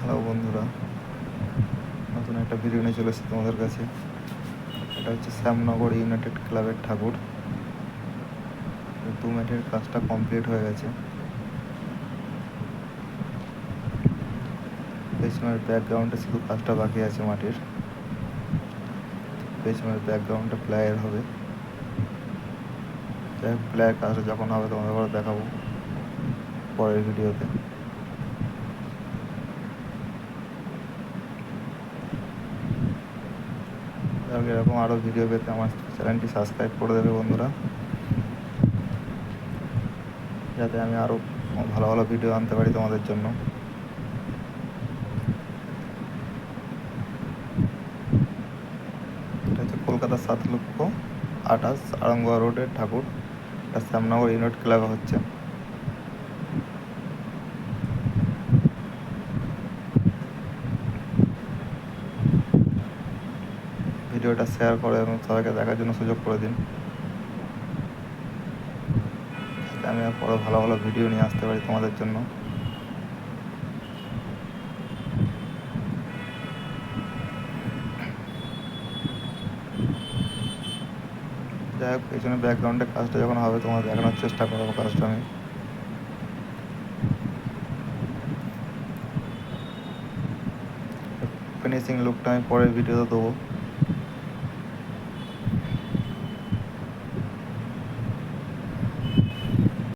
Hello বন্ধুরা, নতুন একটা ভিডিও নিয়ে চলে এসেছি তোমাদের কাছে। এটা হচ্ছে শ্যামনগর ইউনাইটেড ক্লাবের ঠাকুর। 2 ম্যাটের কাজটা কমপ্লিট হয়ে গেছে। পেছনের ব্যাকগ্রাউন্ডে শুধু কাজটা বাকি আছে মাটির। পেছনের ব্যাকগ্রাউন্ডটা প্লায়ের হবে। যাই হোক, প্লায়ের কাজটা যখন হবে তোমাদের আবার দেখাবো পরের ভিডিওতে। এরকম আরও ভিডিও পেতে আমার চ্যানেলটি সাবস্ক্রাইব করে দেবে বন্ধুরা, যাতে আমি আরও ভালো ভালো ভিডিও আনতে পারি তোমাদের জন্য। এটা হচ্ছে কলকাতা 7,28,000 আড়ঙ্গা রোডের ঠাকুর। এটা শ্যামনগর ইউনিট ক্লাবে হচ্ছে। ভিডিওটা শেয়ার করে এবং সবাইকে দেখার জন্য সুযোগ করে দিন, আমি আর পরে ভালো ভালো ভিডিও নিয়ে আসতে পারি তোমাদের জন্য। যাই হোক, পেছনে ব্যাকগ্রাউন্ডে কাজটা যখন হবে তোমাদের দেখানোর চেষ্টা করবো কাজটা আমি। ফিনিশিং লুকটা আমি পরের ভিডিওতে দেবো।